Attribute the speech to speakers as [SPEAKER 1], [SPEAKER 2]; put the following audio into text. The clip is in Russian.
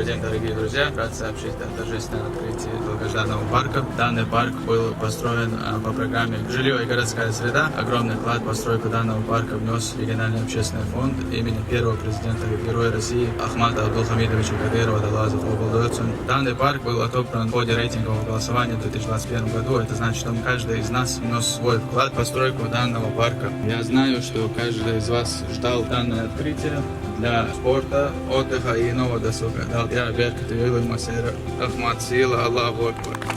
[SPEAKER 1] день, дорогие друзья! Рад сообщить о торжественном открытии долгожданного парка. Данный парк был построен по программе «Жилье и городская среда». Огромный вклад в постройку данного парка внес региональный общественный фонд имени первого президента Героя России Ахмата Абдулхамидовича Кадырова Далазов Облдойцун. Данный парк был отобран в ходе рейтингового голосования в 2021 году. Это значит, что каждый из нас внес свой вклад в постройку данного парка. Я знаю, что каждый из вас ждал данное открытие для спорта, отдыха и иного досуга. Я Беркут Юлий Масера Ахмат Сила Аллаху Акбар.